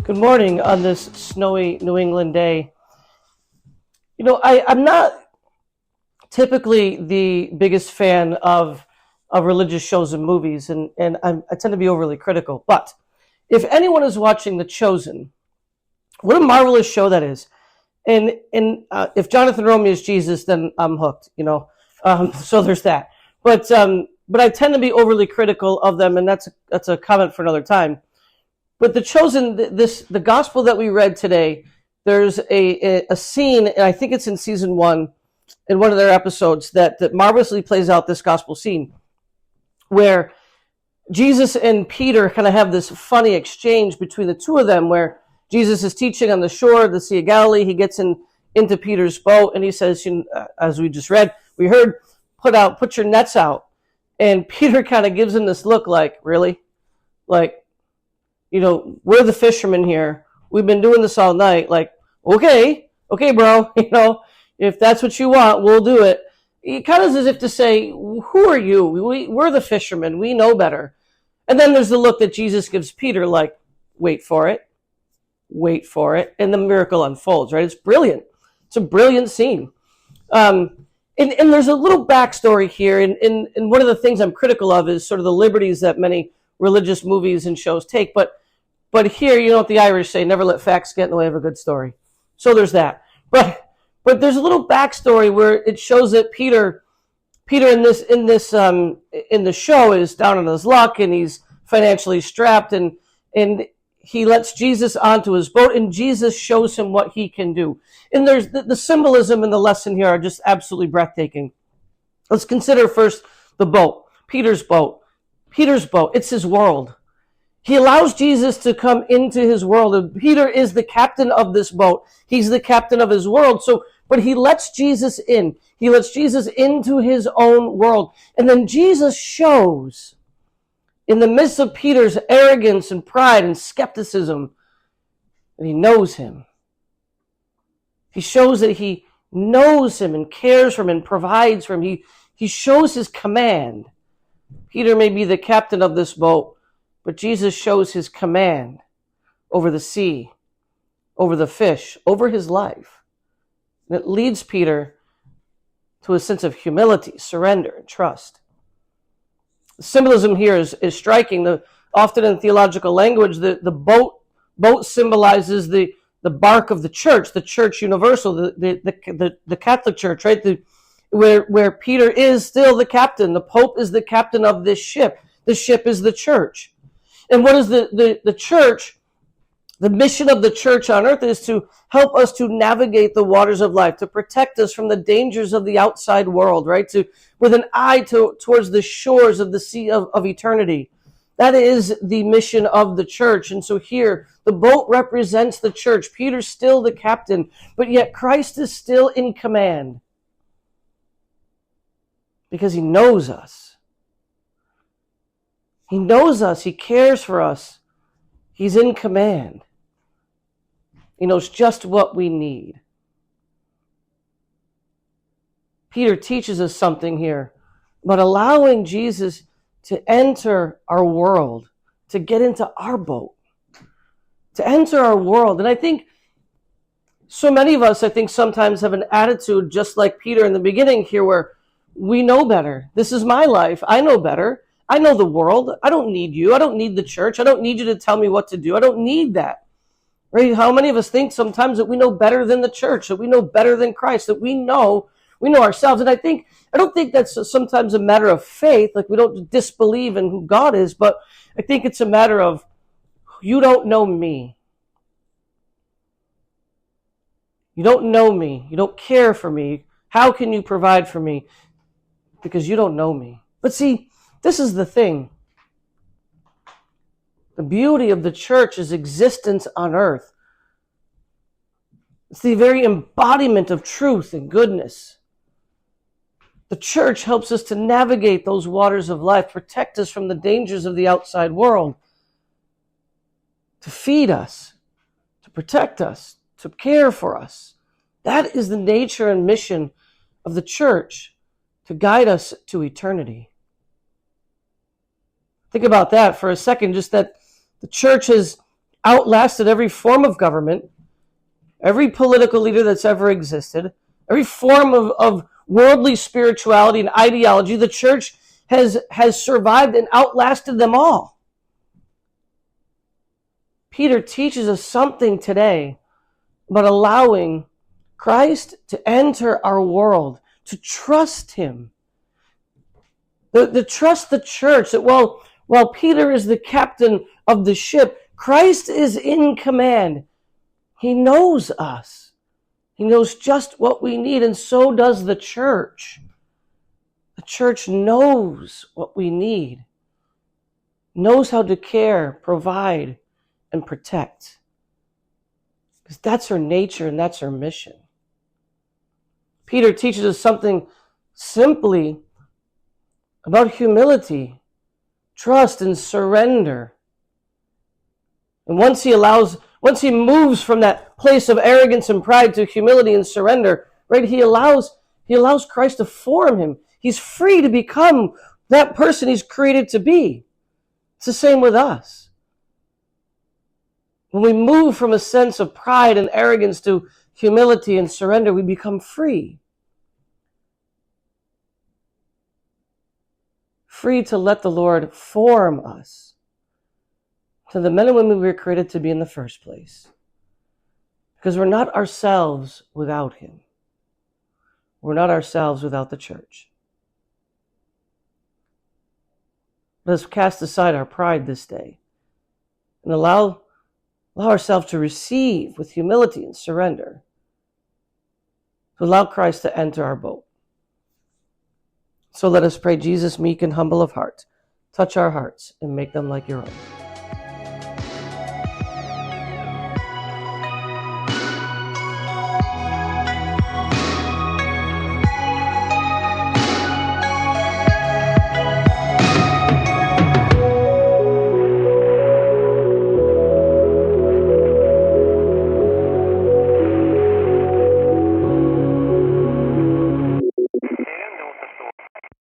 Good morning on this snowy New England day. I'm not typically the biggest fan of religious shows and movies, and I tend to be overly critical. But if anyone is watching The Chosen, what a marvelous show that is. And if Jonathan Romy is Jesus, then I'm hooked, so there's that. But I tend to be overly critical of them, and that's a comment for another time. But The Chosen, the gospel that we read today, there's a scene, and I think it's in season 1, in one of their episodes, that marvelously plays out this gospel scene, where Jesus and Peter kind of have this funny exchange between the two of them, where Jesus is teaching on the shore of the Sea of Galilee. He gets into Peter's boat, and he says, as we just read, we heard, put your nets out. And Peter kind of gives him this look like, really? Like, we're the fishermen here. We've been doing this all night. Like, okay, bro. If that's what you want, we'll do it. It kind of is as if to say, who are you? We're the fishermen. We know better. And then there's the look that Jesus gives Peter, like, wait for it. And the miracle unfolds, right? It's brilliant. It's a brilliant scene. And there's a little backstory here. And one of the things I'm critical of is sort of the liberties that many religious movies and shows take. But here, you know what the Irish say, never let facts get in the way of a good story. So there's that. But there's a little backstory where it shows that Peter in the show is down on his luck, and he's financially strapped, and he lets Jesus onto his boat, and Jesus shows him what he can do. And there's the symbolism in the lesson here are just absolutely breathtaking. Let's consider first the boat, Peter's boat. It's his world. He allows Jesus to come into his world. And Peter is the captain of this boat. He's the captain of his world. But he lets Jesus in. He lets Jesus into his own world. And then Jesus shows, in the midst of Peter's arrogance and pride and skepticism, that he knows him. He shows that he knows him and cares for him and provides for him. He shows his command. Peter may be the captain of this boat, but Jesus shows his command over the sea, over the fish, over his life. And it leads Peter to a sense of humility, surrender, and trust. The symbolism here is striking. Often in theological language, the boat symbolizes the bark of the church universal, the Catholic Church, right? Where Peter is still the captain. The Pope is the captain of this ship. The ship is the church. And what is the church? The mission of the church on earth is to help us to navigate the waters of life, to protect us from the dangers of the outside world, right? With an eye towards the shores of the sea of eternity. That is the mission of the church. And so here, the boat represents the church. Peter's still the captain, but yet Christ is still in command. Because he knows us. He knows us. He cares for us. He's in command. He knows just what we need. Peter teaches us something here about allowing Jesus to enter our world, to get into our boat, to enter our world. And I think so many of us, sometimes have an attitude just like Peter in the beginning here, where we know better. This is my life. I know better. I know the world. I don't need you. I don't need the church. I don't need you to tell me what to do. I don't need that. Right? How many of us think sometimes that we know better than the church, that we know better than Christ, that we know ourselves? And I don't think that's sometimes a matter of faith, like we don't disbelieve in who God is, but I think it's a matter of, you don't know me. You don't know me. You don't care for me. How can you provide for me? Because you don't know me. But see, this is the thing. The beauty of the church is existence on earth. It's the very embodiment of truth and goodness. The church helps us to navigate those waters of life, protect us from the dangers of the outside world, to feed us, to protect us, to care for us. That is the nature and mission of the church, to guide us to eternity. Think about that for a second, just that the church has outlasted every form of government, every political leader that's ever existed, every form of worldly spirituality and ideology. The church has survived and outlasted them all. Peter teaches us something today about allowing Christ to enter our world, to trust him, to trust the church, that while Peter is the captain of the ship, Christ is in command. He knows us. He knows just what we need, and so does the church. The church knows what we need, knows how to care, provide, and protect. Because that's her nature and that's her mission. Peter teaches us something simply about humility, trust, and surrender. And once he moves from that place of arrogance and pride to humility and surrender, right, he allows Christ to form him. He's free to become that person he's created to be. It's the same with us. When we move from a sense of pride and arrogance to humility and surrender, we become free. Free to let the Lord form us to the men and women we were created to be in the first place. Because we're not ourselves without him. We're not ourselves without the church. Let us cast aside our pride this day and allow ourselves to receive with humility and surrender, to allow Christ to enter our boat. So let us pray. Jesus, meek and humble of heart, touch our hearts and make them like your own.